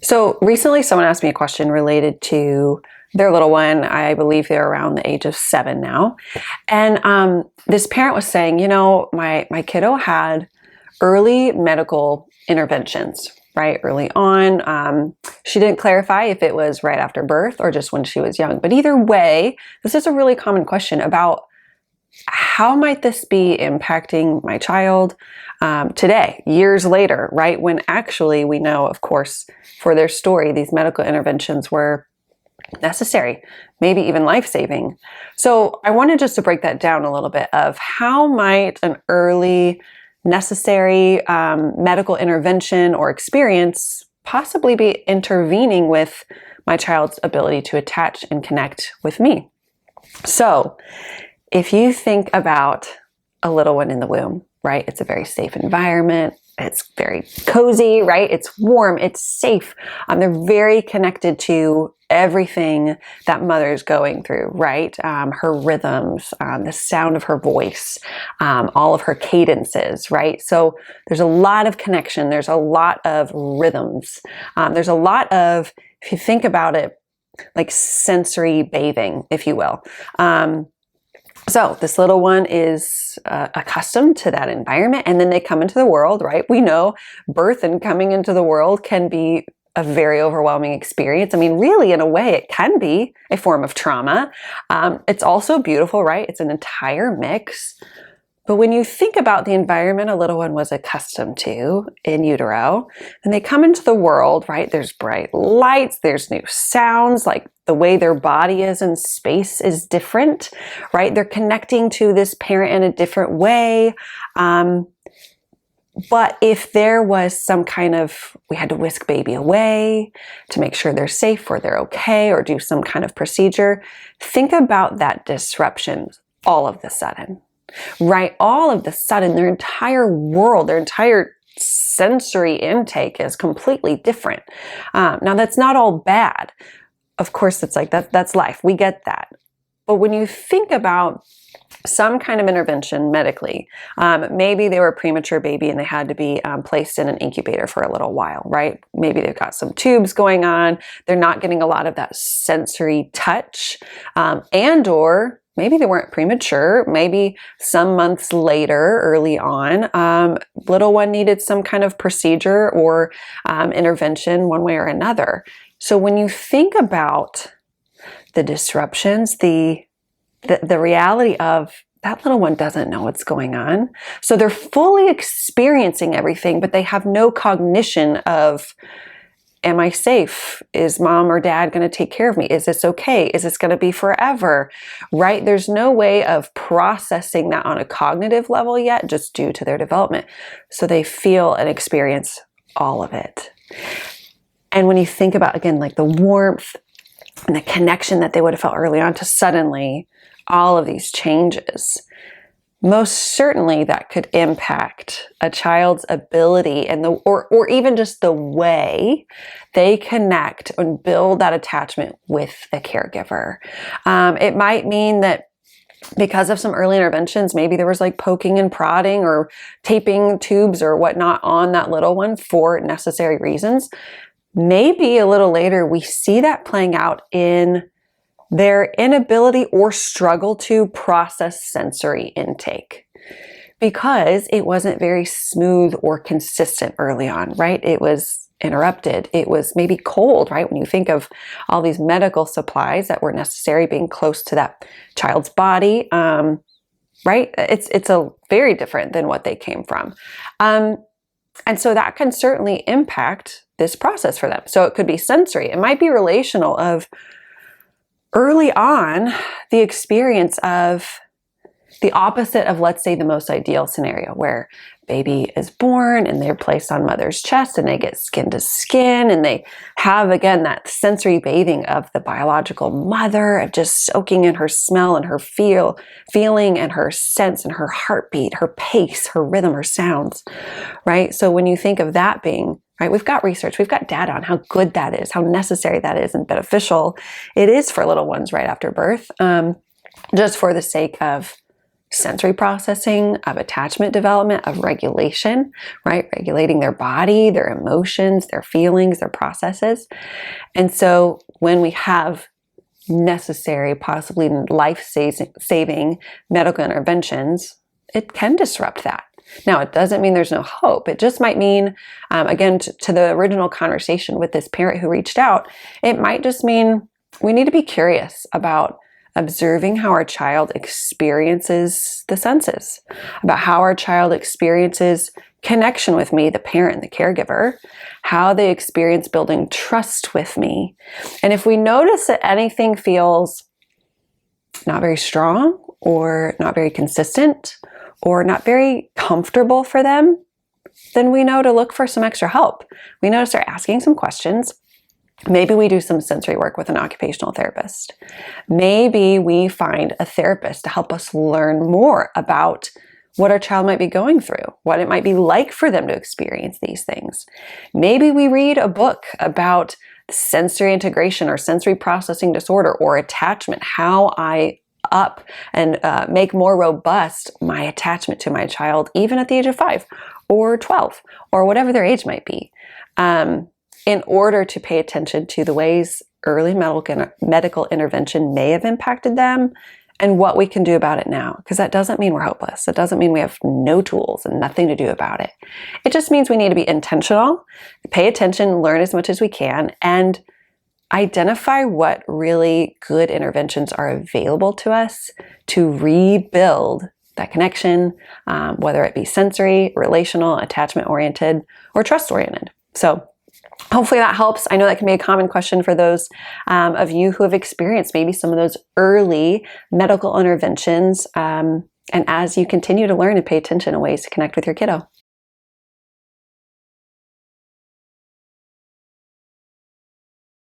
So recently, someone asked me a question related to their little one. I believe they're around the age of 7 now. And this parent was saying, my kiddo had early medical interventions, right? Early on. She didn't clarify if it was right after birth or just when she was young. But either way, this is a really common question about how might this be impacting my child today, years later, right? When actually we know, of course, for their story, these medical interventions were necessary, maybe even life-saving. So I wanted just to break that down a little bit of how might an early necessary medical intervention or experience possibly be intervening with my child's ability to attach and connect with me. So if you think about a little one in the womb, right? It's a very safe environment. It's very cozy, right? It's warm. It's safe. They're very connected to everything that mother's going through, right? Her rhythms, the sound of her voice, all of her cadences, right? So there's a lot of connection. There's a lot of rhythms. There's a lot of, if you think about it, like sensory bathing, if you will. So this little one is accustomed to that environment, and then they come into the world, right? We know birth and coming into the world can be a very overwhelming experience. I mean, really, in a way, it can be a form of trauma. It's also beautiful, right? It's an entire mix. But when you think about the environment a little one was accustomed to in utero, and they come into the world, right? There's bright lights, there's new sounds, like the way their body is in space is different, right? They're connecting to this parent in a different way. But if there was some kind of, we had to whisk baby away to make sure they're safe or they're okay or do some kind of procedure, think about that disruption all of the sudden. Right? All of the sudden, their entire world, their entire sensory intake is completely different. Now, that's not all bad. Of course, it's like that's life. We get that. But when you think about some kind of intervention medically, maybe they were a premature baby and they had to be placed in an incubator for a little while, right? Maybe they've got some tubes going on. They're not getting a lot of that sensory touch, and or maybe they weren't premature. Maybe some months later, early on, little one needed some kind of procedure or intervention one way or another. So when you think about the disruptions, the reality of that little one doesn't know what's going on. So they're fully experiencing everything, but they have no cognition of, am I safe? Is mom or dad going to take care of me? Is this okay? Is this going to be forever? Right? There's no way of processing that on a cognitive level yet, just due to their development. So they feel and experience all of it. And when you think about, again, like the warmth and the connection that they would have felt early on to suddenly all of these changes, most certainly that could impact a child's ability and or even just the way they connect and build that attachment with the caregiver. It might mean that because of some early interventions, maybe there was like poking and prodding or taping tubes or whatnot on that little one for necessary reasons. Maybe a little later we see that playing out in their inability or struggle to process sensory intake because it wasn't very smooth or consistent early on, right? It was interrupted. It was maybe cold, right? When you think of all these medical supplies that were necessary being close to that child's body, right? It's a very different than what they came from. And so that can certainly impact this process for them. So it could be sensory. It might be relational of early on, the experience of the opposite of, let's say, the most ideal scenario where baby is born and they're placed on mother's chest and they get skin to skin and they have, again, that sensory bathing of the biological mother, of just soaking in her smell and her feeling and her sense and her heartbeat, her pace, her rhythm, her sounds, right? So when you think of that being, right, we've got research, we've got data on how good that is, how necessary that is and beneficial it is for little ones right after birth, just for the sake of sensory processing, of attachment development, of regulation, right? Regulating their body, their emotions, their feelings, their processes. And so when we have necessary, possibly life-saving medical interventions, it can disrupt that. Now, it doesn't mean there's no hope. It just might mean, again, to the original conversation with this parent who reached out, it might just mean we need to be curious about observing how our child experiences the senses, about how our child experiences connection with me, the parent, the caregiver, how they experience building trust with me. And if we notice that anything feels not very strong or not very consistent or not very comfortable for them, then we know to look for some extra help. We know to start asking some questions. Maybe we do some sensory work with an occupational therapist. Maybe we find a therapist to help us learn more about what our child might be going through, what it might be like for them to experience these things. Maybe we read a book about sensory integration or sensory processing disorder or attachment, how I up and make more robust my attachment to my child, even at the age of 5 or 12 or whatever their age might be, in order to pay attention to the ways early medical intervention may have impacted them and what we can do about it now. Because that doesn't mean we're hopeless. It doesn't mean we have no tools and nothing to do about it. It just means we need to be intentional, pay attention, learn as much as we can, and identify what really good interventions are available to us to rebuild that connection, whether it be sensory, relational, attachment-oriented, or trust-oriented. So hopefully that helps. I know that can be a common question for those of you who have experienced maybe some of those early medical interventions, and as you continue to learn and pay attention to ways to connect with your kiddo.